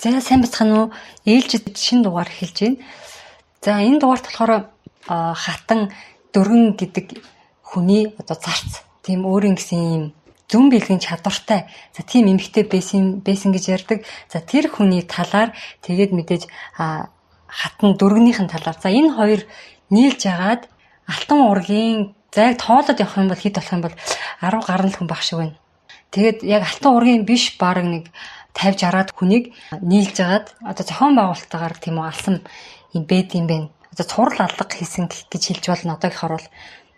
За сайн бацхан уу? Ээлжид шинэ дугаар эхэлж байна. За энэ дугаарт болохоор хатан дөргөн гэдэг хүний зарц тийм өөрийн гэсэн юм зүн бэлгийн чадвартай. За тийм эмэгтэй байсан гэж ярьдаг. За тэр хүний талаар тэгээд мэдээж хатан дөргөнийхэн талаар. За энэ хоёр нийлж агаад алтан ургийн зайг тоолоод явах юм бол хэд болох юм бол 10 гаруй хүн баг шиг байна. Тэгээд яг алтан ургийн биш баг нэг 50-60 хүнийг нийлж агаад зохион байгуулалтаагаар тийм үү алсан юм байд юм байна. Цурал алга хийсэн гэж хэлж болно одоогийнхоор бол.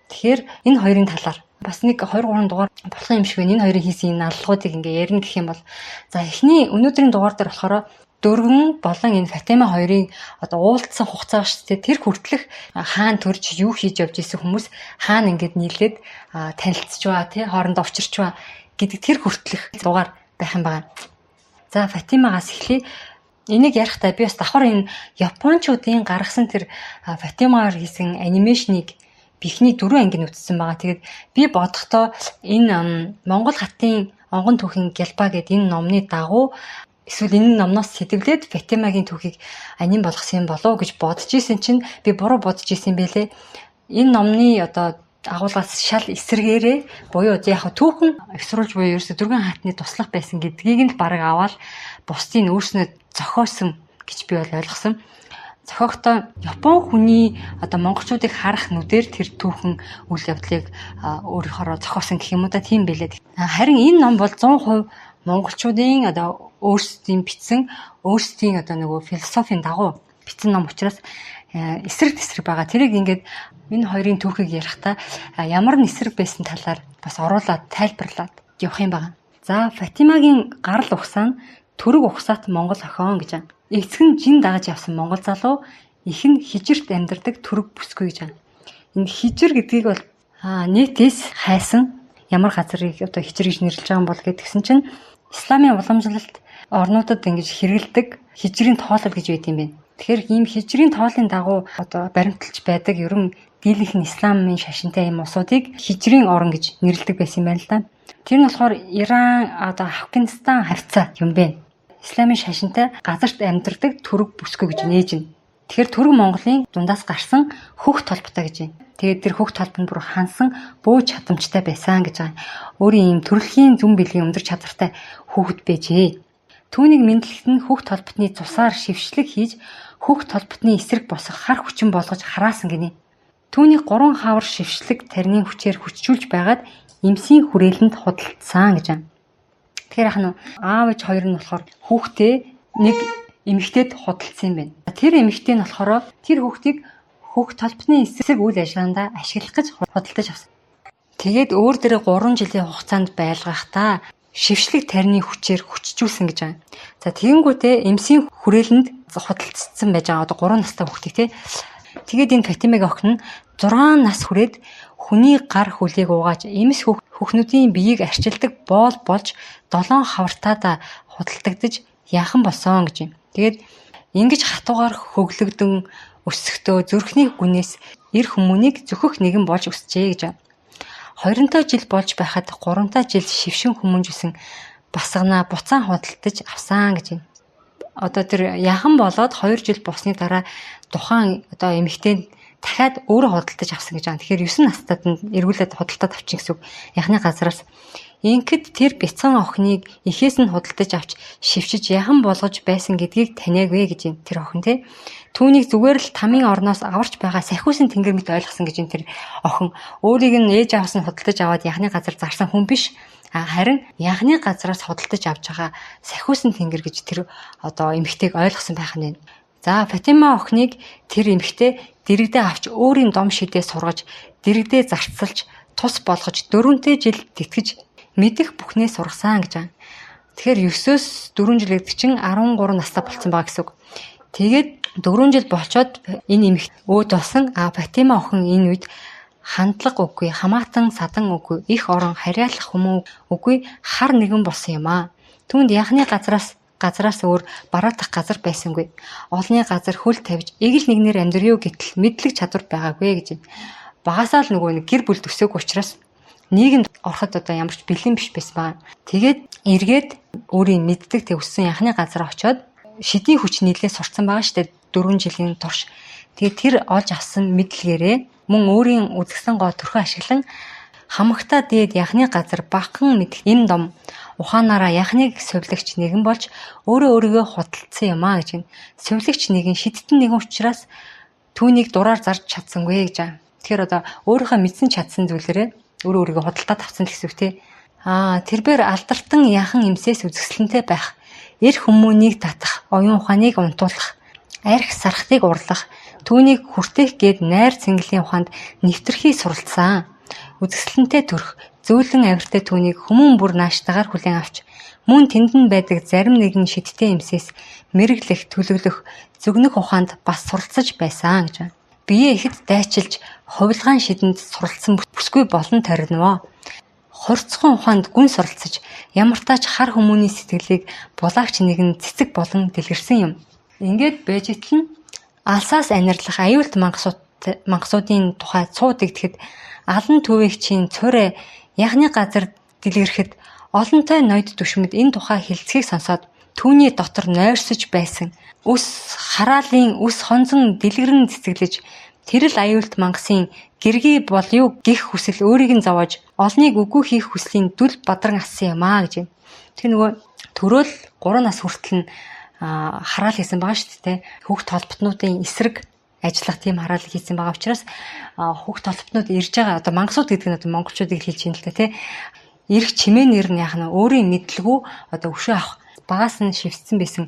Тэгэхээр энэ хоёрын талаар бас нэг 2-3 дугаар болох юм шиг байна. Энэ хоёрын хийсэн энэ аллагуудыг ингээ ярина гэх юм бол за эхний өнөөдрийн дугаар дээр болохоор дөрвөн болон энэ Фатима хоёрын уулзсан хугацаа шүү дээ. Тэр хүртэлх хаана төрж юу хийж явж исэн хүмүүс хаана ингээд нийлээд танилцчихва тий хоорондоо учирчва гэдэг тэр хүртэлх дугаар байх юм байна. За Фатимагаас эхлэе. Энийг ярихдаа би бас давхар энэ японочдын гаргасан тэр Фатимагаар хийсэн анимашныг бихний 4 анги үзсэн байгаа. Тэгээд би бодохдоо энэ Монгол хатын онгон түүхийн Гялба гэдэг энэ номны дагуу эсвэл энэ номноос сэтгэлээд Фатимагийн түүхийг аним болгосон юм болов уу гэж бодож исэн чинь би буруу бодож исэн байлээ. Энэ номны агуулгаас шал эсэргээрээ буюу яг түүхэн эксруулж буюу ерөөсө дөрвөн хатны туслах байсан гэдгийг нь бараг аваад бусдыг өөрснөө зохиосон гэж би бол ойлгосон. Зохиохдоо Япон хүний монголчуудыг харах нүдээр тэр түүхэн үйл явдлыг өөрөөр зохиосон гэх юм уу тийм байлээ. Харин энэ ном бол 100% монголчуудын өөрсдийн бичсэн өөрсдийн нөгөө философийн дагуу бичсэн ном учраас эсрэг тесрэг байгаа. Тэрийг ингээд энэ хоёрын түүхийг ярихдаа ямар эсрэг байсан талаар бас оруулаад тайлбарлаад явах юм байна. За Фатимагийн гарал ухсаа нь төрөг ухсаат Монгол охин гэж байна. Эцэг нь жин дагаж явсан Монгол залуу, их нь хижирт амьдардаг төрөг бүсгүй гэж байна. Энэ хижир гэдгийг бол нийтээс хайсан ямар газрыг хижир гэж нэрлэж байгаа юм бол гэдгсэн чинь исламын уламжлалт орнуудад ингэж хэрэгэлдэг хижрийн тоолол гэж байт юм байна. Тэгэхээр ийм хижрийн тоолын дагуу баримталж байдаг ерөн дийлэнх нь исламын шашинтай юм усуудыг хижрийн орн гэж нэрлэдэг байсан юм байна л да. Тэр нь болохоор Иран, Афганистан хавцаа юм байна. Исламын шашинтай газарт амьдардаг төрөг бүсгүй гэж нээж байна. Тэгэхээр төрөг Монголын дундаас гарсан хөх толботой гэж байна. Тэгээд тэр хөх толб нь бүр хансан бууж чадамжтай байсан гэж байгаа. Өөрийн ийм төрөлхийн зүн бэлгийн өндөр чадвартай хүүхэд байжээ. Түүнийг мэдлэгт нь хөх толботны цусаар шившлэг хийж хөх толботны эсрэг босох хар хүчин болгож хараасан гинэ. Түүнийг 3 хавар шившлэг тарины хүчээр хүчжүүлж байгаад эмсийн хүрээлэнд худалдсан гэж байна. Тэгэхээр аав ээж хоёр нь болохоор хүүхдээ нэг эмэгтэйд худалдсан юм байна. Тэр эмэгтэй нь болохоор тэр хүүхдийг хөх толботны эсрэг үйл ажиллагаанд ашиглах гэж худалдаж авсан. Тэгээд өөр дээрээ 3 жилийн хугацаанд байлгахдаа шившлэг тарины хүчээр хүчжүүлсэн гэж байна. За тэгэнгүүтээ эмсийн хүрээлэнд худалдсан байж байгаа 3 настай хүүхдийг тий. Тэгээд энэ Фатимагийн охин нь 6 нас хүрээд хүний гар хүлээг угааж эмс хүүхнүүдийн биеийг арчилдаг боол болж 7 хавартаад худалдагдаж яахан болсон гэж юм. Тэгээд ингэж хатуугаар хөглөгдөн өсөхдөө зүрхний гүнээс эр хүмүүнийг зөхөх нэгэн болж өсчээ гэж байна. 20 жил болж байхад 3 жил шившин хүмүүнжсэн басгана буцаан худалдаж авсан гэж байна. Тэр яхан болоод 2 жил болсны дараа тухайн эмэгтэй дахиад өөрөө худалдаж авсан гэж байна. Тэгэхээр 9 настайд нь эргүүлээд худалдаад авчих гэсэн үг. Яхны газраас ингээд тэр бяцхан охиныг эхээс нь худалдаж авч шившиж яхан болгож байсан гэдгийг таниагвэ гэж юм тэр охин тий. Түүнийг зүгээр л тамийн орноос аварч байгаа сахиусын тэнгэр мэт ойлгосон гэж юм тэр охин. Өөрийг нь ээж аваас нь худалдаж аваад яхны газар зарсан хүн биш. Харин яхны газраас худалдаж авч байгаа сахиусын тэнгэр гэж тэр эмэгтэйг ойлгосон байх нь. За Фатима охиныг тэр эмэгтэй дэрэгдээ авч өөрийн дом шидээ сургаж, дэрэгдээ зарцалж, тус болгож 4 жил тэтгэж мэдэх бүхнээ сургасан гэж байна. Тэгэхээр 9-өөс 4 жил гэдэг чинь 13 настай болсон байгаа гэсэн үг. Тэгээд 4 жил болчоод энэ эмэгтэй өөд болсон. Фатима охин энэ үед хандлага үгүй, хамаатан садан үгүй, их орон харьяалах хүмүүн үгүй, хар нэгэн болсон юм аа. Түүнд яхны газраас өөр бараадах газар байсангүй. Олны газар хөл тавьж эгэл нэгнэр амьдрё гэтэл мэдлэг чадвар байгаагүй гэж байна. Багасаа л нэг гэр бүл төсөөг учраас нийгэмд ороход ямар ч бэлэн биш байсан байна. Тэгээд эргээд өөрийн мэддэг тэг өссөн яхны газар очиод шидийн хүч нийлээ сурцсан байгаа шүү дээ 4 жилийн турш. Тэгээд тэр олж авсан мэдлэгээрээ мөн өөрийн үзэсгэлэн гоо төрхөө ашиглан хамагтаа дээд яхны газар багхан мэдэх эм дом ухаанаараа яхныг сувилагч нэгэн болж өөрийгөө худалдсан юм а гэж байна. Сувилагч нэгэн шидтэн нэгэн учраас түүнийг дураар зарж чадсангүй гэж байна. Тэгэхээр одоо өөрийнхөө мэдсэн чадсан зүйлээрээ өөрийгөө худалдаад авсан гэсэн үг тий. Тэрээр алдартан яхан эмсээс үзэсгэлэнтэй байх, эрх хүмүүнийг татах, оюун ухааныг унтуулах, арх сархтыг урлах, түүнийг хүртээх гээд найр цэнгэлийн ухаанд нэвтрхий суралцсан. Үзэсгэлэнтэй төрх, зөөлөн авиртай түүнийг хүмүүн бүр нааштайгаар хүлээн авч, мөн тэнд байдаг зарим нэгэн шидтэй эмсээс мэрэглэх, төлөвлөх, зөгнөх ухаанд бас суралцаж байсан гэж байна. Бие ихэд дайчилж, хувилгаан шидэнд суралцсан бүсгүй болон ториноо. Хорцхон ухаанд гүн суралцаж, ямар тач хар хүмүүний сэтгэлийг булаагч нэгэн цэцэг болон дэлгэрсэн юм. Ингээд бэжитэл нь алсаас анирдлах аюулт мангасуудын тухай цууд игдэхэд алан төвөгчийн цорой яхны газар дэлгэрхэд олонтой ноёд түшмэд энэ тухай хэлцгийг сонсоод түүний дотор нойрсож байсан үс хараалын үс хонзон дэлгэрэн цэцэглэж тэрл аюулт мангасын гэргий бол юу гих хүсэл өөрийг нь зовоож олныг үгүй хийх хүслийн дүл бадран ассан юм аа гэж байна. Тэр нөгөө төрөөл 3 нас хүртэл нь хараал хийсэн байгаа шүү дээ. Хүүхд толботнуудын эсрэг ажиллах тийм хараал хийсэн байгаа учраас хүүхд толботнууд ирж байгаа одоо мангасууд гэдэг нь одоо монголчуудыг хэлж юм л та тий. Ирэх чимээнэр нь яах нь өөрийн мэдлэгүү одоо өшөө авах багаас нь шивссэн байсан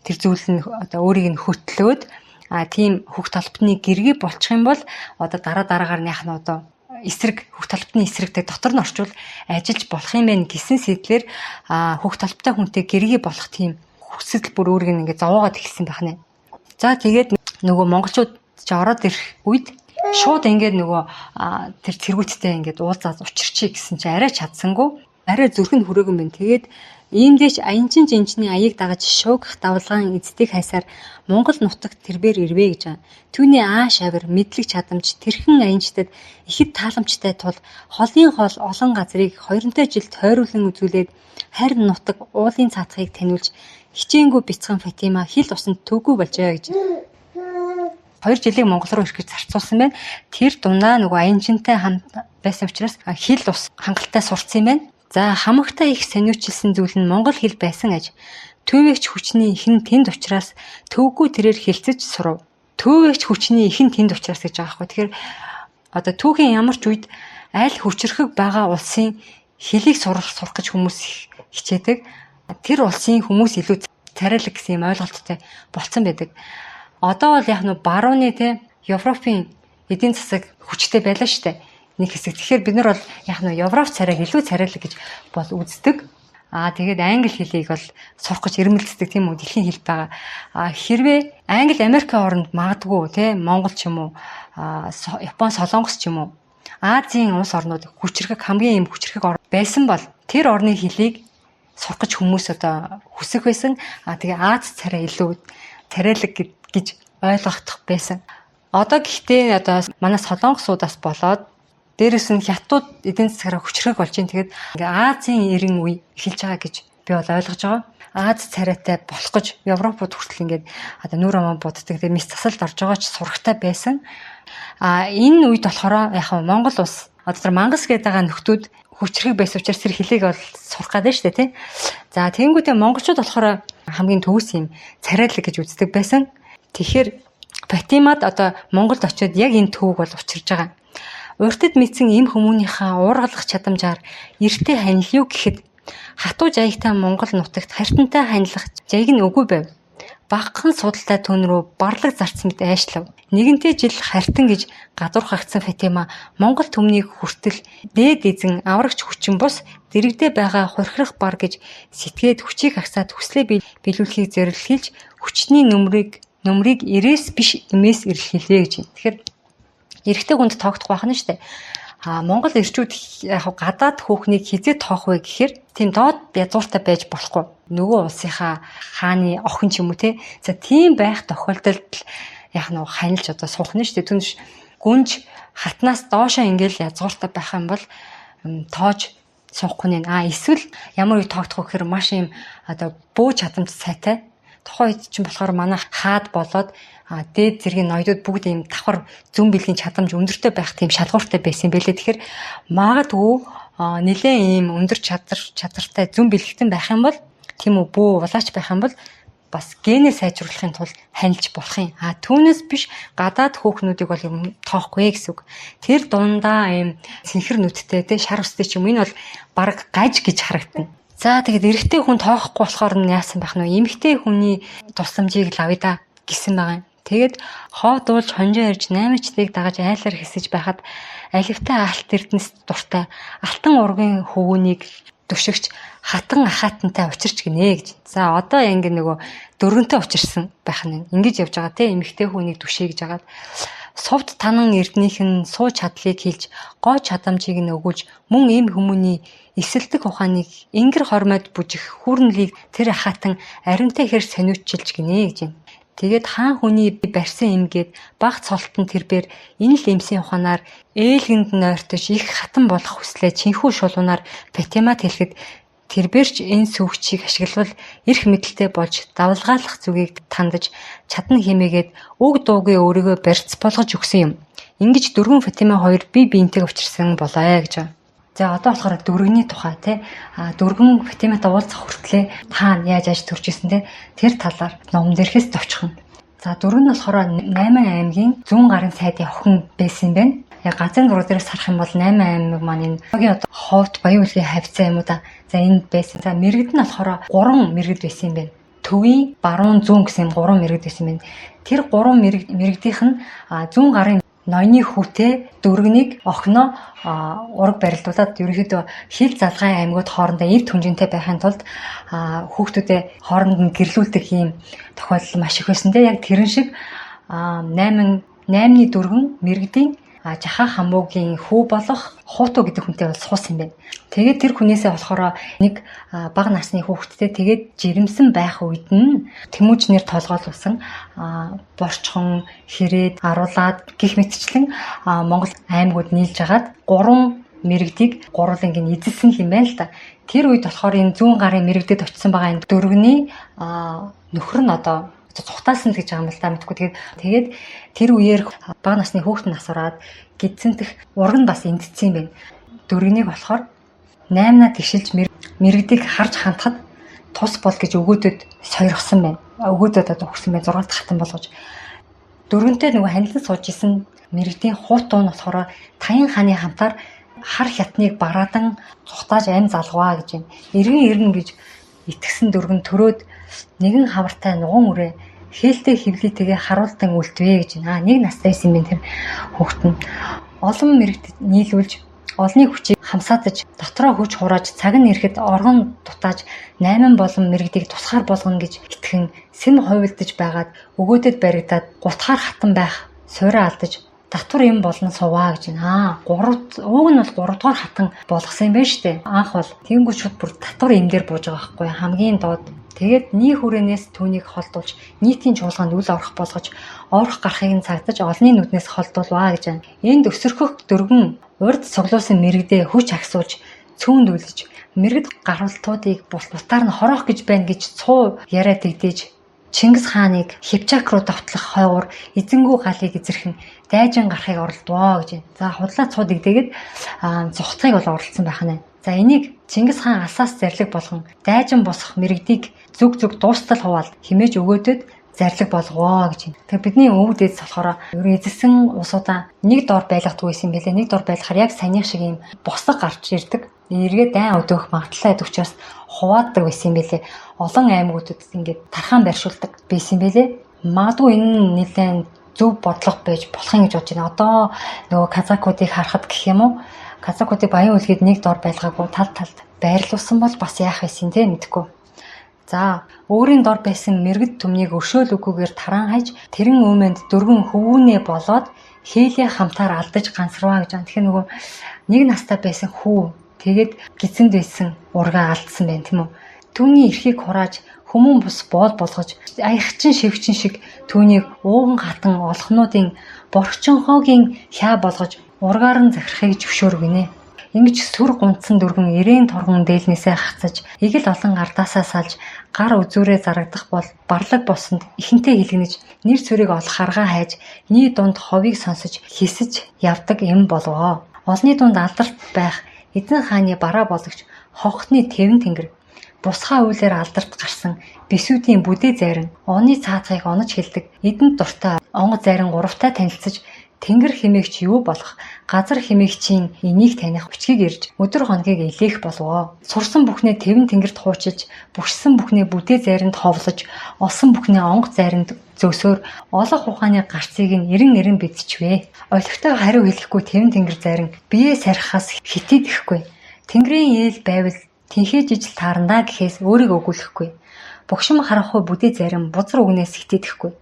тэр зүйл нь одоо өөрийг нь хөтлөөд тийм хүүхд толботны гэргий болчих юм бол одоо дараагаар нь яах нь одоо эсрэг хүүхд толботны эсрэгтэй дотор нь орчвол ажиллаж болох юм байна гэсэн сэтлэр хүүхд толботтой хүнтэй гэргий болох тийм хүсэл бүр өөрийг нь ингээд зовоогоод эхэлсэн байх нэ. За тэгээд нөгөө монголчууд ч ороод ирэх үед шууд ингээд нөгөө тэр цэргүүдтэй ингээд уулзаад учирчий гэсэн чи арай чадсангүй арай зүрхэнд хүрээгүй юм. Тэгээд иймдээч аянчин жинчний аяыг дагаж шуугах давлгаан эцдийг хайсаар Монгол нутагт тэрбээр ирвэ гэж байна. Түүний ааш авир мэдлэг чадамж тэрхэн аянчтад ихэд тааламжтай тул холын хол олон газрыг 2 жилд тойруулан үзүүлээд харь нутаг уулын цаатахыг таниулж хичээнгүй бяцхан Фатима хил усанд төвгүй болжээ гэж. 2 жилийг Монгол руу ирэхэд зарцуулсан байна. Тэр дундаа нөгөө аянчинтай хамт байсан учраас хил ус хангалттай сурцсан юм байна. За хамагтай их сониучилсан зүйл нь монгол хэл байсан аж. Төвөгч хүчний ихэн тэнд учраас төвгүй тэрээр хэлцэж сурав. Төвөгч хүчний ихэн тэнд учраас гэж байгаа байхгүй. Тэгэхээр одоо түүхийн ямар ч үед аль хүчрхэг байгаа улсын хэлийг сурах гэж хүмүүс хичээдэг. Тэр улсын хүмүүс илүү царайлаг гэсэн юм ойлголттой болцсон байдаг. Одоо бол яг нь барууны те Европын эдийн засаг хүчтэй байлаа шүү дээ. Нэг хэсэг. Тэгэхээр бид нар бол яг нь Европ царайг илүү царайлаг гэж бол үздэг. Тэгээд англи хэлийг бол сурах гэж ирмэлцдэг тийм үү дэлхийн хэл байгаа. Хэрвээ Англи Америкийн хооронд магадгүй те Монгол ч юм уу Япон Солонгос ч юм уу Азийн улс орнууд хамгийн юм хүчрхэг байсан бол тэр орны хэлийг сурах гэж хүмүүс одоо хүсэх байсан. Тэгээ Аз царай илүү царайлаг гэж ойлгох байсан. Одоо гэхдээ одоо манай солонгосуудаас болоод дээрэс нь хятад эдийн засгаараа хүчрхэг болж байна. Тэгээд Азийн эрен үе эхэлж байгаа гэж би бол ойлгож байгаа. Аз царайтай болох гэж Европод хүртэл ингээд одоо нүүр аман буддаг. Тэгээд мис засалд орж байгаа ч сурахтай байсан. Энэ үед болохоор яг Монгол улс одоо тэр Мангас гэдэг байгаа нөхдүүд хүчрхэг байсан учраас тэр хэлийг бол сурах гэдэг нь шүү дээ тий. За тэгэнгүүтээ монголчууд болохоор хамгийн төвс юм царайлаг гэж үздэг байсан. Тэгэхээр Фатимад одоо Монголд очиод яг энэ төвөг бол учирж байгаа. Уртад мэдсэн эм хүмүүнийхээ уургалах чадамжаар эртээ ханил юу гэхэд хатуу жаягтай Монгол нутагт хартантай ханилах жаяг нь үгүй байв. Багахан судалтай түн рүү барлаг зарцсан мэт айшлав. Нэгэнтээ жил хартан гэж гадуур хагцсан Фатима Монгол төмнийг хүртэл дээд эзэн аврагч хүчин бус дэрэгдээ байгаа хурхирах бар гэж сэтгээд хүчийг хагсаад хүслээ биелүүлэхийг зорилхийлж хүчний нөмрийг ирээс биш эмээс ирлхийлээ гэж. Тэгэхээр эрэгтэй хүнд тоогдох байх нь шүү дээ. Монгол эрчүүд яг гадаад хүүхнийг хизээ тоох вэ гэхээр тийм доод язгууртай байж болохгүй. Нөгөө улсынхаа хааны охин ч юм уу те. За тийм байх тохиолдолд яг нэг ханилж одоо суух нь шүү дээ. Түнш гүнж хатнаас доошоо ингээл язгууртай байх юм бол тоож суухгүй нэ. Эсвэл ямар үе тоогдох вэ гэхээр маш юм одоо бөө чадамж сайтай Тухайн үед чинь болохоор манай хаад болоод дээд зэргийн ноёдууд бүгд ийм давхар зүүн бэлгийн чадамж өндөртэй байх тийм шалгууртай байсан байлээ. Тэгэхээр магадгүй нэлээд ийм өндөр чадвартай зүүн бэлгтэн байх юм бол тийм үү бүү улаач байх юм бол бас генээ сайжруулахын тулд ханилж болох юм. Түүнээс биш гадаад хүүхнүүдийг бол юм тоохгүй гэсэн үг. Тэр дундаа ийм сэнхэр нүдтэй те шар устэй ч юм энэ бол баг гаж гэж харагдана. За тэгэд эрэгтэй хүн тоохгүй болохоор нь яасан байх нь вэ? Эмэгтэй хүний тусламжийг лавъя да гэсэн байгаа юм. Тэгэд хоо дуулж хонжоо ярьж 8-чдыг дагаж айлаар хэсэж байхад алифтай алт эрдэнэс дуртай алтан ургийн хөвгүнийг түшигч хатан ахаатантай учирч гинэ гэж. За одоо ингэ нөгөө дөргөнтэй учирсан байх нь ингэж явж байгаа те эмэгтэй хүнийг түшээ гэж хагаад сувд танан эрднийх нь сууж чадлыг хэлж гоо чадамжийг нь өгүүлж мөн ийм хүмүүний эсэлдэг ухааныг ингэр хормойд бүжих хүрнэлийг тэр ахаатан аримтай хэр сониучилж гинэ гэж. Тэгээд хаан хүний барьсан эмгээд баг цолтон тэрбээр энэ л эмсийн ухаанаар ээлгэнд нойртож их хатан болох хүслээ чинхүү шулуунаар Патимат хэлэхэд тэрбээрч энэ сүүгчийг ашиглавал эрх мэдэлтэй болж давлгаалах зүгийг тандаж чадна хэмээгээд уг дуугүй өөрийгөө барьц болгож өгсөн юм. Ингэж дөрвөн Патима хоёр бие биентэйг учирсан болоо гэж. За одоо болохоор дөргөний тухай те дөргөн Патиматай уулзах хүртлээр хаана яаж төрж исэн те тэр талаар номон дээрхээс товчхон. За дөрөв нь болохоор 8 аймгийн зүүн гарын сайдын охин байсан юм байна. Яг газрын дуруу дээрээс харах юм бол 8 аймаг маань энэ одоо ховд баян үлгийн хавцаа юм уу та. За энд байсан. За мэрэгд нь болохоор 3 мэрэгд байсан юм байна. Төвийн, баруун, зүүн гэсэн 3 мэрэгд байсан юм байна. Тэр 3 мэрэгдийнх нь зүүн гарын ноёны хүүтэй дөргөнийг охиноо ураг барилдуулаад ерөнхийдөө хил залгай аймагуд хоорондоо эв түнжинтэй байхын тулд хүүхдүүдэд хооронд нь гэрлүүлдэг юм тохиолдол маш их байсан. Яг тэрэн шиг 8-ны дөргөн мэрэгдийн жахаа хамуугийн хүү болох хууту гэдэг хүнтэй бол суусан юм байна. Тэгээд тэр хүнээсээ болохоор нэг бага насны хүүхэдтэй тэгээд жирэмсэн байх үед нь тэмүүжнэр толгойлуулсан борчхон, хэрээд, аруулаад гих мэтчлэн Монгол аймагуд нийлж агаад 3 мэрэгдийг гурлан гин эзэлсэн юм байна л да. Тэр үед болохоор энэ зүүн гарын мэрэгдэд очисон байгаа энэ дөрвөний нөхөр нь одоо цухтаасан л гэж байгаа юм л да мэдгүй. Тэгээд тэр үеэр бага насны хүүхэд нь асуураад гидсэнтэх ураг нь бас эндцсэн юм байна. Дөрвөнийг болохоор 8-аа тишилж мэрэгдийг харж хандхад тус бол гэж өгөөдөд сойрхсон байна. Өгөөдөд одоо өгсөн байна 6 дахь хатан болгож. Дөрвөнтэй нөгөө ханилан сууж исэн мэрэгдийн хуутуу нь болохоор Таян хааны хамтаар хар хятныг бараадан цухтааж ам залгаваа гэж байна. Иргэн гэж итгэсэн дөргөн төрөөд нэгэн хавартай нуган үрээ хээлтэй хөвлийтэйгээ харуулдан үлдвэ гэж байна. Нэг настай байсан юм тэр хүүхэд нь. Олон мэрэгт нийлүүлж олны хүчийг хамсаатаж дотроо хүч хурааж цаг нь ирэхэд оргон дутааж 8 болон мэрэгдийг тусгаар болгоно гэж итгэн сэм хувилдаж байгаад өгөөдөд баригдаад гутгаар хатан байх суураа алдаж татвар юм болно суваа гэж байна. Ууг нь бол 3 дугаар хатан болгосон юм байна штэ. Анх бол тэнгуү шууд бүр татвар юм дээр бууж байгаа байхгүй хамгийн доод. Тэгээд нийт хүрээнээс түүнийг холдуулж нийтийн чуулганд үл орох болгож орох гарахыг нь цагдаж олны нүднээс холдуулваа гэж байна. Энд өсөрхөх дөргөн урд цуглуулсан мэрэгдээ хүч агсуулж цөөндүүлж мэрэгд гарвалтуудыг бутаар нь хороох гэж байна гэж цуу яриад тэгдэж Чингис хааныг Хипчак руу давтлах хойгуур эзэнгүү галыг эзэрхэн дайжин гарахыг оролдвоо гэж байна. За худлаа цууд игдээгээд зугтахыг бол оролцсон байх нь. За энийг Чингис хаан алсаас зарлиг болгон дайжин босох мэрэгдийг зүг дуустал хуваалт химээж өгөөдөд зарлиг болгоо гэж байна. Тэгээ бидний өвөг дээдс болохоор ерөн эзэлсэн улсуудаа нэг дор байлгадаг байсан юм байлээ. Нэг дор байлгахаар яг саяны шиг юм босго гарч ирдэг. Эргээ дайн өдөөх магадлалтай учраас хуваадаг байсан юм байлээ. Олон аймагуудад ингээд тархаан барьшуулдаг байсан юм байлээ. Магадгүй энэ нь нэлээд зөв бодлого байж болохын гэж бодож байна. Одоо нөгөө казакуудыг харахад гэх юм уу? Казакуудыг баян үлгээд нэг дор байлгаагүй талд байрлуулсан бол бас яах байсан те мэдэхгүй. За өөрийн дор байсан мэрэгд түмнийг өршөөл үгүйгээр таран хайж тэрэн өмөнд дөрвөн хөвгүүнээ болоод хээлээ хамтаар алдаж гансарваа гэж байна. Тэгэхээр нөгөө нэг настай байсан хүү тэгээд гизэнд байсан ургаа алдсан байна тийм үү. Түүний эрхийг хурааж хүмүүн бус боол болгож аягчин шивчин шиг түүнийг ууган хатан олхнуудын борхчонхоогийн хаа болгож ургаар нь захирахыг зөвшөөргөнэ. Ингэж сүр гунцсан дөргөн ирээн торгон дээлнээсээ хацаж, игэл олон ардаасаа салж, гар үзүүрээ зарагдах бол барлаг босонд ихэнтэй хилгэнэж, нэр цөрийг олох аргаа хайж, ний дунд ховийг сонсож, хисэж явдаг юм болов. Олны дунд алдарт байх эзэн хааны бараа бологч хогтны тэвэн тэнгэр, бусгай үйлээр алдарт гарсан бисүүдийн бүдээ зайран, оны цаацгыг онож хэлдэг, эдэнд дуртай онгоц зайран гуравтай танилцаж, тэнгэр хэмээгч юу болох, газар хэмээгчийн энийг таних бичгийг ирж, өдөр хоногийг илээх болов. Сурсан бүхнээ тэвэн тэнгэрт хуучилж, бүшсэн бүхнээ бүдээ зайранд ховлож, олсон бүхнээ онгоц зайранд зөөсөөр олох ухааны гарцыг нь эрен бидчихвэ. Олигтой хариу хэлэхгүй тэвэн тэнгэр зайран бие сархихаас хитийдэхгүй. Тэнгэрийн ээл байвал тэнхээ жижил таарандаа гэхээс өөрийг өгүүлэхгүй. Богшим харахгүй бүдээ зайран бузар үгнээс хитийдэхгүй.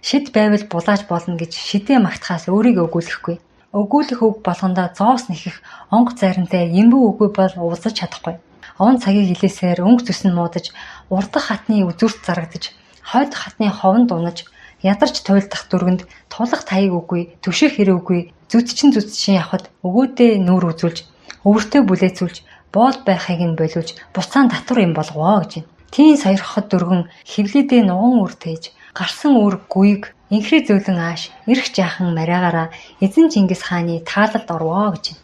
Шид байвал булааж болно гэж шидээ магтахаас өөрийг өгүүлэхгүй. Өгүүлэх үг болгондоо зоос нэхэх онгоц зайрантай эмбүү үгүй бол уулзаж чадахгүй. Он цагийг хилээсээр өнгө зүс нь муудаж, урдах хатны үзүүрт зарагдаж, хойд хатны ховонд унаж, ядарч туйлдах дөргөнд тулах таяг үгүй, түших хэрэг үгүй, зүтчин явхад өгөөдөө нүүр үзүүлж, өвөртөө бүлээцүүлж, боол байхыг нь болиулж, буцаан татвар юм болгоо гэж. Тийм сойрхоход дөргөн хевлидээ нуган үр тээж, гарсан үр гүйг инхрээ зөөлөн ааш, эрх жаахан мараагаараа эзэн Чингис хааны таалалд орвоо гэж.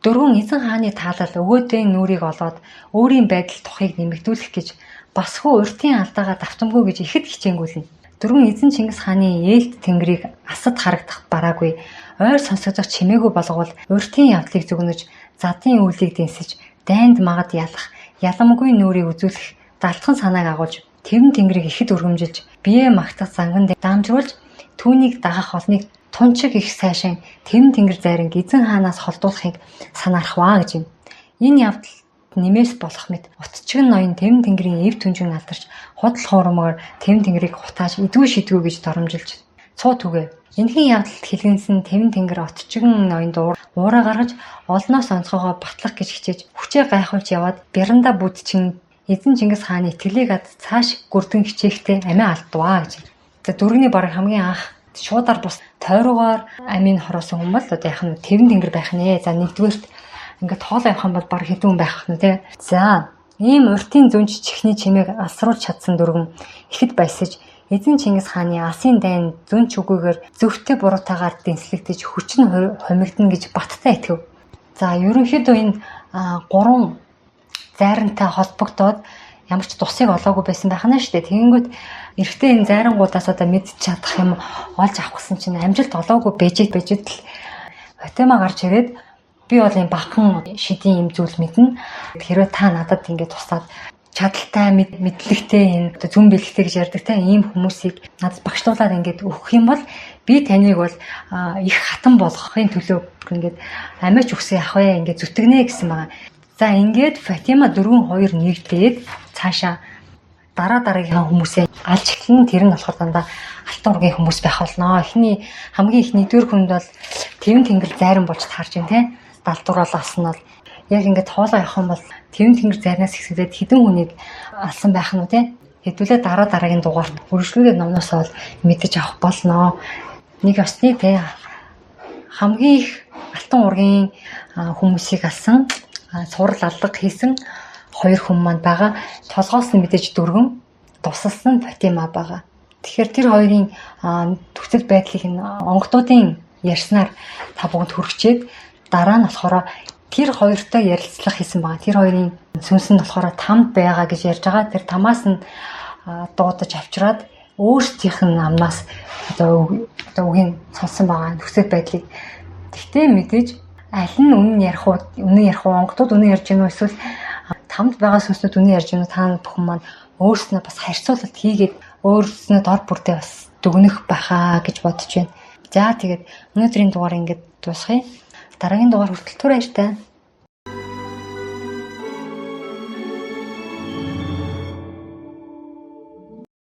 Дөрвөн эзэн хааны таалал өгөөдөө нүрийг олоод өөрийн байдал тухыг нэмэгдүүлэх гэж басхуу уртын алдаагаа давтамгүй гэж ихэд хичээнгүүлнэ. Дөрвөн эзэн Чингис хааны ээлт тэнгэрийг асад харагдах бараагүй, ойр сонсогдох чимээгүй болговол уртын явдлыг зүгнэж, задын үйлийг дэнсэж, дайнд магад ялах, яламгүй нүрийг үзүүлэх далтхан санааг агуулж, тэвэн тэнгэрийг ихэд өргөмжилж, бие магтах занган даамжруулж, түүнийг дагах олныг тунчиг их сайшин тэвэн тэнгэр зайран эзэн хаанаас холдуулахыг санаархваа гэж юм. Энэ явдал нэмээс болох мэт утчгэн ноён тэвэн тэнгэрийн эв түнжин алдарч, худал хуурмаар тэвэн тэнгэрийг хутааж идгүй шидгүй гэж доромжилж цуу түгэ. Энэхин явдалд хэлгэнсэн тэвэн тэнгэр отчгэн ноёнд уураа гаргаж, олноос онцгоогоо батлах гэж хичээж хүчээ гайхуулж яваад бяранда бүдчин эзэн Чингис хааны итгэлийг ад цааш гүрдэн хичээхтэй амиа алдваа гэж. За дөрөвний баг хамгийн анх шуудаар бус тойруугаар амийн хороосон хүн бол одоо яах нь тэвэн тэнгэр байх нэ. За нэгдүгээрт ингээд тоол авах юм бол баг хэдэн хүн байх нь те. За ийм уртын зүнж чихний чимээг асруулж чадсан дөрвөн ихэд баясаж эзэн Чингис хааны алсын дайн зүнж үгүйгээр зөвхтэй буруутаагаар дэнслэгдэж хүч нь хомигдно гэж баттай итгэв. За ерөнхийдөө энэ гурван зайрантай холбогдоод ямар ч тусыг олоогүй байсан байх нь шүү дээ. Тэгэнгүүт эрэгтэй энэ зайрангуудаас одоо мэдчих чадах юм олж авах гэсэн чинь амжилт олоогүй бэжэд л Фатима гарч ирээд би бол юм бахан шидийн юм зүйл мэднэ. Хэрвээ та надад ингэ тусаад чадaltaй мэдлэгтэй энэ зүн бэлэгтэй гэж ярьдаг те ийм хүмүүсийг надад багшлуулаад ингээд өгөх юм бол би таныг бол их хатан болгохын төлөө ингээд амиач үгсээ авах вэ ингээд зүтгэнэ гэсэн байгаа. За ингээд Фатима 4-2 нэгдээд цаашаа дараагийн хүмүүсээ алж эхлэн тэр нь болохоор дандаа алтан ургийн хүмүүс байх болно. Хамгийн их нэгдүгээр хүнд бол тэвэн тэнгэр зайран болж таарч байна те. Далдуураал алсан нь бол яг ингээд тоолоо явах юм бол тэвэн тэнгэр зайрнаас хэсэгдээд хідэн хүнийг алсан байх нь үү те. Хэдүүлээ дараагийн дугаарт үргэлжлүүлээд номноос бол мэдэж авах болно. Нэг осны те хамгийн их алтан ургийн хүмүүсийг алсан цуврал алга хийсэн 2 хүн маань байгаа. Толгоос нь мэдээж 4, тусалсан Фатима байгаа. Тэгэхээр тэр хоёрын төсөл байдлыг онгодуудын ярьснаар та бүгд хүрчээд дараа нь болохоор тэр хоёртой ярилцлага хийсэн байгаа. Тэр хоёрын сүнс нь болохоор тамд байгаа гэж ярьж байгаа. Тэр тамаас нь дуудаж авчираад өөрсдийнх нь амнаас одоо үгийн сонсон байгаа төсөл байдлыг. Тэгтээ мэдээж аль нь үнэн ярих уу, онгодууд үнэн ярьж гэнэ үү эсвэл тамд байгаа сүнснүүд үнэн ярьж гэнэ үү, та бүхэн маань өөрснөө бас харьцуулалт хийгээд өөрснөө дор бүрдээ бас дүгнэх байхаа гэж бодож байна. За тэгээд өнөөдрийн дугаар ингээд дуусгая. Дараагийн дугаар хүртэл түр баяртай.